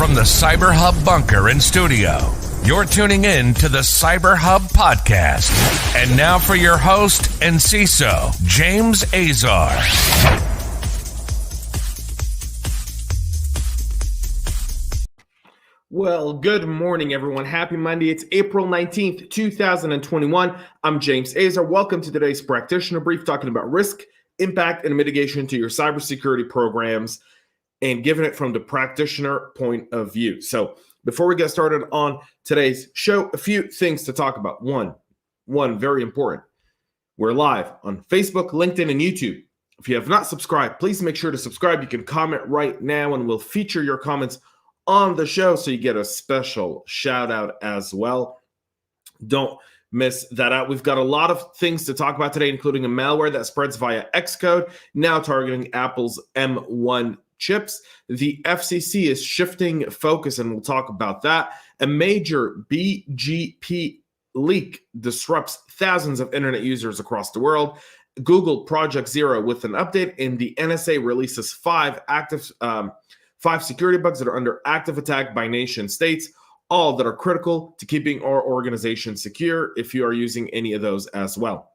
From the CyberHub bunker and studio, you're tuning in to the CyberHub podcast. And now for your host and CISO, James Azar. Well, good morning, everyone. Happy Monday. It's April 19th, 2021. I'm James Azar. Welcome to today's Practitioner Brief, talking about risk, impact, and mitigation to your cybersecurity programs, and giving it from the practitioner point of view. So before we get started on today's show, a few things to talk about. One, very important. We're live on Facebook, LinkedIn, and YouTube. If you have not subscribed, please make sure to subscribe. You can comment right now, and we'll feature your comments on the show, so you get a special shout out as well. Don't miss that out. We've got a lot of things to talk about today, including a malware that spreads via Xcode, now targeting Apple's M1 chips. The FCC is shifting focus, and we'll talk about that. A major BGP leak disrupts thousands of internet users across the world. Google Project Zero with an update, and the NSA releases five security bugs that are under active attack by nation states, all that are critical to keeping our organization secure if you are using any of those as well.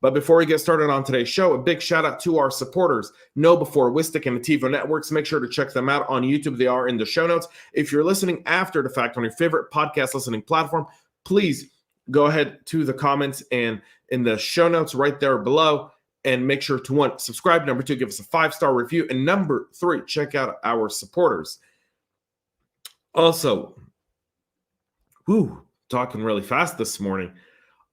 But before we get started on today's show, a big shout out to our supporters, KnowBe4, Wistic, and Ativo Networks. Make sure to check them out on YouTube. They are in the show notes. If you're listening after the fact on your favorite podcast listening platform, please go ahead to the comments and in the show notes right there below, and make sure to, 1, subscribe. Number 2, give us a 5-star review. And number 3, check out our supporters. Also, talking really fast this morning.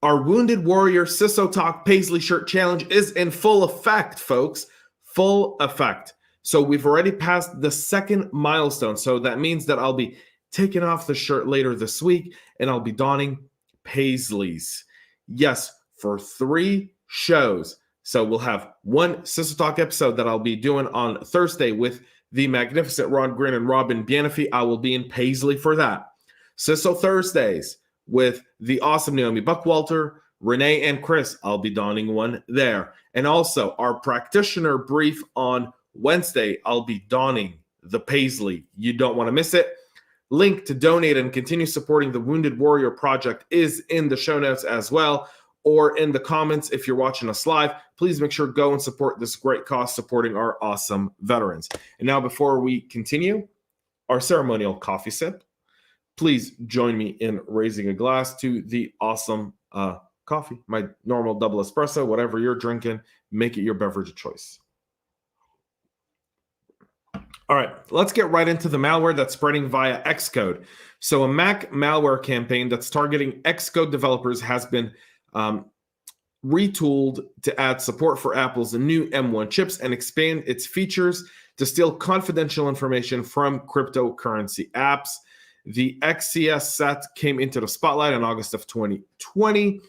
Our Wounded Warrior CISO Talk Paisley Shirt Challenge is in full effect, folks. Full effect. So we've already passed the second milestone. So that means that I'll be taking off the shirt later this week, and I'll be donning Paisleys. Yes, for 3 shows. So we'll have one CISO Talk episode that I'll be doing on Thursday with the magnificent Ron Green and Robin Bienefit. I will be in Paisley for that. CISO Thursdays with the awesome Naomi Buckwalter, Renee, and Chris. I'll be donning one there. And also our Practitioner Brief on Wednesday, I'll be donning the Paisley. You don't want to miss it. Link to donate and continue supporting the Wounded Warrior Project is in the show notes as well, or in the comments if you're watching us live. Please make sure to go and support this great cause, supporting our awesome veterans. And now, before we continue, our ceremonial coffee sip. Please join me in raising a glass to the awesome coffee, my normal double espresso, whatever you're drinking, make it your beverage of choice. All right, let's get right into the malware that's spreading via Xcode. So a Mac malware campaign that's targeting Xcode developers has been retooled to add support for Apple's new M1 chips and expand its features to steal confidential information from cryptocurrency apps. The XCS set came into the spotlight in August of 2020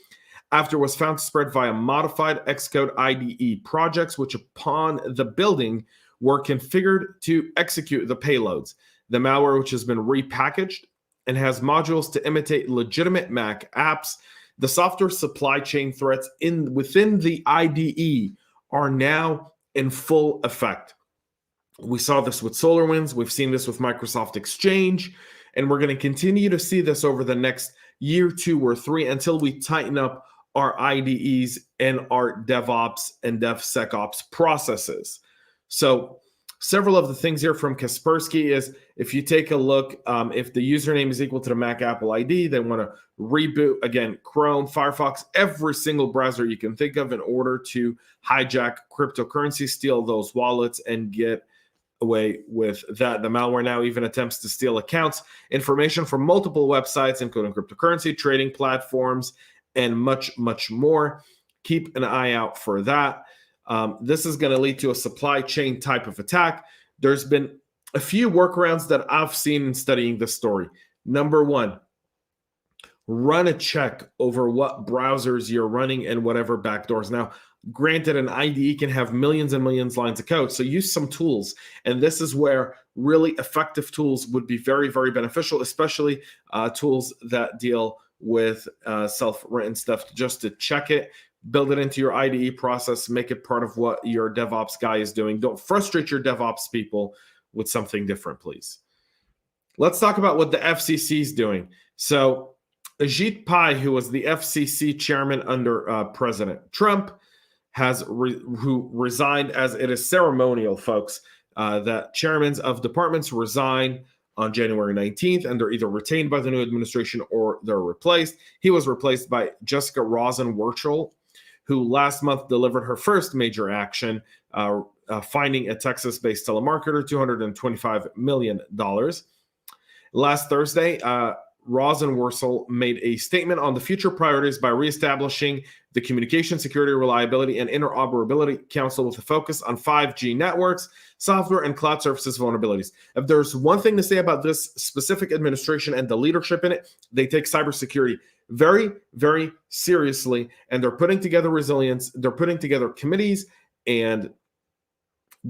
after it was found to spread via modified Xcode IDE projects, which upon the building were configured to execute the payloads. The malware, which has been repackaged and has modules to imitate legitimate Mac apps. The software supply chain threats within the IDE are now in full effect. We saw this with SolarWinds. We've seen this with Microsoft Exchange. And we're going to continue to see this over the next year, 2, or 3 until we tighten up our IDEs and our DevOps and DevSecOps processes. So several of the things here from Kaspersky is, if you take a look, if the username is equal to the Mac Apple ID, they want to reboot, again, Chrome, Firefox, every single browser you can think of in order to hijack cryptocurrency, steal those wallets, and get away with that. The malware now even attempts to steal accounts, information from multiple websites, including cryptocurrency, trading platforms, and much, much more. Keep an eye out for that. This is going to lead to a supply chain type of attack. There's been a few workarounds that I've seen in studying this story. Number 1, run a check over what browsers you're running and whatever backdoors. Now, granted, an IDE can have millions and millions of lines of code, so use some tools. And this is where really effective tools would be very, very beneficial, especially tools that deal with self-written stuff, just to check it, build it into your IDE process, make it part of what your DevOps guy is doing. Don't frustrate your DevOps people with something different, please. Let's talk about what the FCC is doing. So Ajit Pai, who was the FCC chairman under President Trump, who resigned, as it is ceremonial, folks, that chairmen of departments resign on January 19th, and they're either retained by the new administration or they're replaced. He was replaced by Jessica Rosen-Werschel, who last month delivered her first major action, finding a Texas-based telemarketer $225 million. Last Thursday, Rosen-Werschel made a statement on the future priorities by reestablishing the Communication Security, Reliability, and Interoperability Council with a focus on 5G networks, software, and cloud services vulnerabilities. If there's one thing to say about this specific administration and the leadership in it, they take cybersecurity very, very seriously, and they're putting together resilience. They're putting together committees and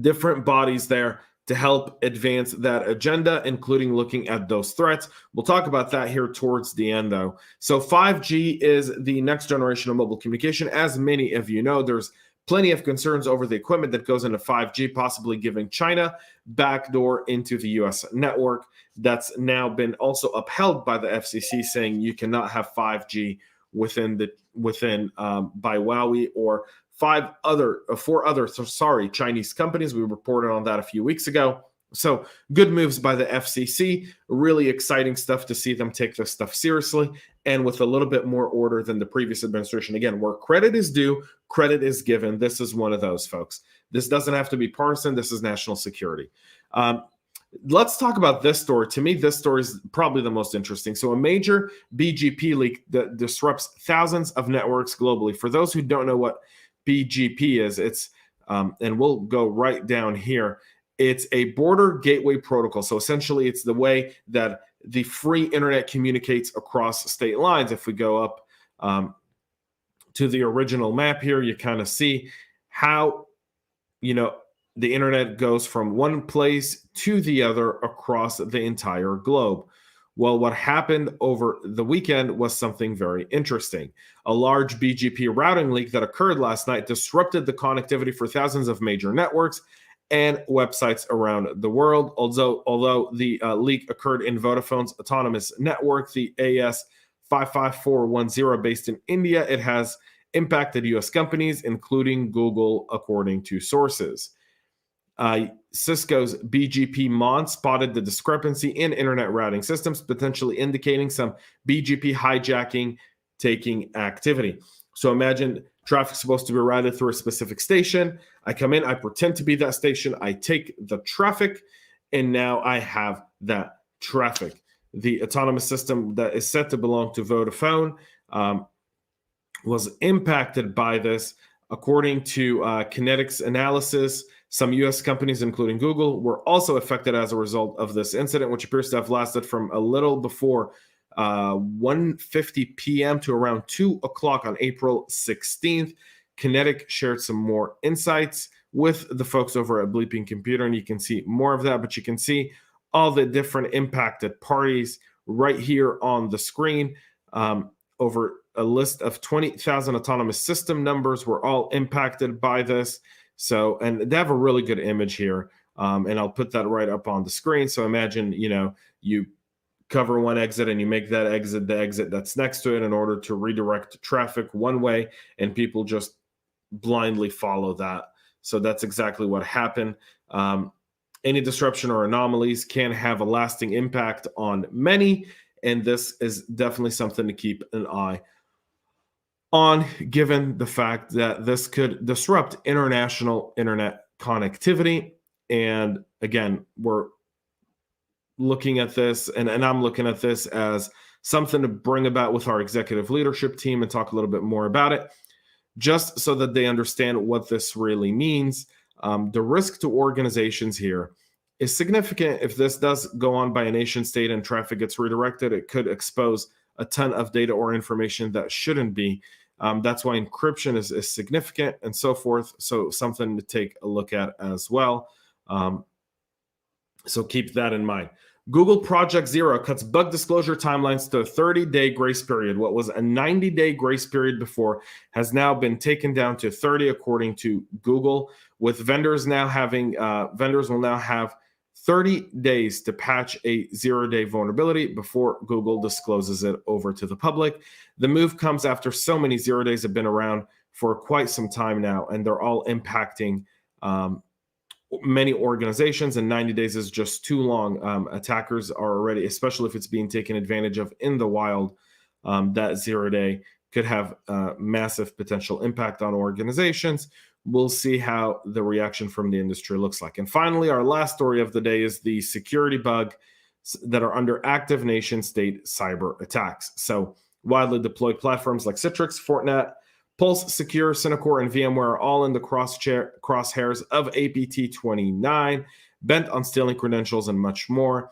different bodies there to help advance that agenda, including looking at those threats. We'll talk about that here towards the end, though. So 5G is the next generation of mobile communication. As many of you know, there's plenty of concerns over the equipment that goes into 5G, possibly giving China backdoor into the U.S. network. That's now been also upheld by the FCC, saying you cannot have 5G within by Huawei or four other Chinese companies. We reported on that a few weeks ago. So good moves by the FCC. Really exciting stuff to see them take this stuff seriously and with a little bit more order than the previous administration. Again, where credit is due, credit is given. This is one of those, folks. This doesn't have to be partisan. This is national security. Let's talk about this story. To me, this story is probably the most interesting. So a major BGP leak that disrupts thousands of networks globally. For those who don't know what BGP is, it's and we'll go right down here. It's a border gateway protocol. So essentially, it's the way that the free internet communicates across state lines. If we go up to the original map here, you kind of see how, the internet goes from one place to the other across the entire globe. Well, what happened over the weekend was something very interesting. A large BGP routing leak that occurred last night disrupted the connectivity for thousands of major networks and websites around the world. Although the leak occurred in Vodafone's autonomous network, the AS55410, based in India, it has impacted U.S. companies, including Google, according to sources. Cisco's BGP Mon spotted the discrepancy in internet routing systems, potentially indicating some BGP hijacking taking activity. So imagine traffic supposed to be routed through a specific station. I come in, I pretend to be that station, I take the traffic, and now I have that traffic. The autonomous system that is said to belong to Vodafone was impacted by this. According to Kinetics analysis, some U.S. companies, including Google, were also affected as a result of this incident, which appears to have lasted from a little before 1:50 p.m. to around 2 o'clock on April 16th. Kinetic shared some more insights with the folks over at Bleeping Computer, and you can see more of that, but you can see all the different impacted parties right here on the screen. Over a list of 20,000 autonomous system numbers were all impacted by this. So, and they have a really good image here, and I'll put that right up on the screen. So imagine, you cover one exit and you make that exit the exit that's next to it in order to redirect traffic one way, and people just blindly follow that. So that's exactly what happened. Any disruption or anomalies can have a lasting impact on many, and this is definitely something to keep an eye on, given the fact that this could disrupt international internet connectivity. And again, we're looking at this, and I'm looking at this as something to bring about with our executive leadership team and talk a little bit more about it, just so that they understand what this really means. The risk to organizations here is significant. If this does go on by a nation state and traffic gets redirected, it could expose a ton of data or information that shouldn't be. That's why encryption is significant and so forth. So something to take a look at as well. So keep that in mind. Google Project Zero cuts bug disclosure timelines to a 30-day grace period. What was a 90-day grace period before has now been taken down to 30, according to Google, with vendors now having vendors will now have 30 days to patch a zero-day vulnerability before Google discloses it over to the public. The move comes after so many zero days have been around for quite some time now, and they're all impacting many organizations, and 90 days is just too long. Attackers are already, especially if it's being taken advantage of in the wild, that zero-day could have massive potential impact on organizations. We'll see how the reaction from the industry looks like. And finally, our last story of the day is the security bug that are under active nation-state cyber attacks. So widely deployed platforms like Citrix, Fortinet, Pulse Secure, Synacor, and VMware are all in the crosshairs of APT29, bent on stealing credentials and much more.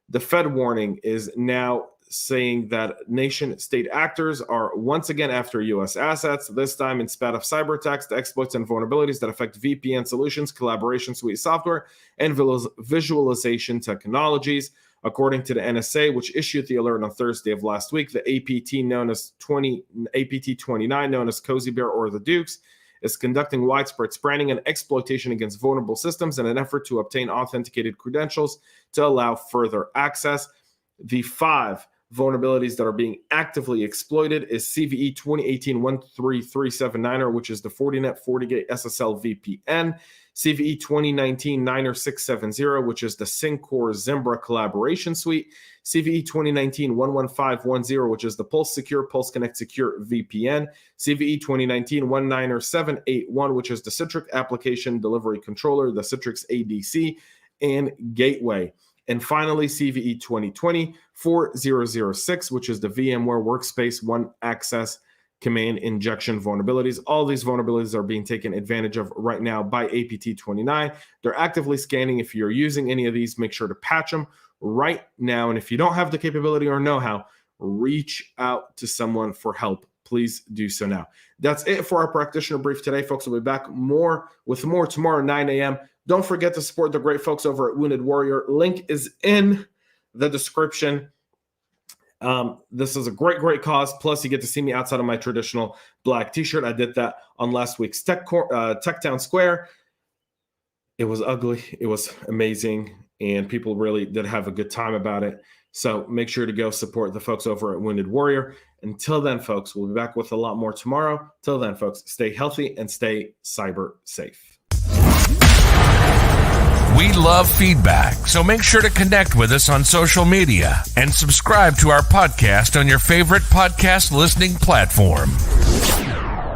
The Fed warning is now saying that nation-state actors are once again after U.S. assets, this time in spite of cyber attacks, the exploits and vulnerabilities that affect VPN solutions, collaboration suite software, and visualization technologies. According to the NSA, which issued the alert on Thursday of last week, the APT29, known as Cozy Bear or the Dukes, is conducting widespread spreading and exploitation against vulnerable systems in an effort to obtain authenticated credentials to allow further access. The 5 vulnerabilities that are being actively exploited is CVE 2018-13379, which is the Fortinet FortiGate SSL VPN, CVE 2019-90670, which is the Syncore Zimbra collaboration suite, CVE 2019-11510, which is the Pulse Secure Pulse Connect Secure VPN, CVE 2019-19781, which is the Citrix Application Delivery Controller, the Citrix ADC, and Gateway. And finally, CVE 2020-4006, which is the VMware Workspace One Access Command Injection vulnerabilities. All these vulnerabilities are being taken advantage of right now by APT29. They're actively scanning. If you're using any of these, make sure to patch them right now. And if you don't have the capability or know-how, reach out to someone for help. Please do so now. That's it for our practitioner brief today, folks. We'll be back with more tomorrow, 9 a.m. Don't forget to support the great folks over at Wounded Warrior. Link is in the description. This is a great cause. Plus, you get to see me outside of my traditional black t-shirt. I did that on last week's Tech Town Square. It was ugly. It was amazing. And people really did have a good time about it. So make sure to go support the folks over at Wounded Warrior. Until then, folks, we'll be back with a lot more tomorrow. Till then, folks, stay healthy and stay cyber safe. We love feedback, so make sure to connect with us on social media and subscribe to our podcast on your favorite podcast listening platform.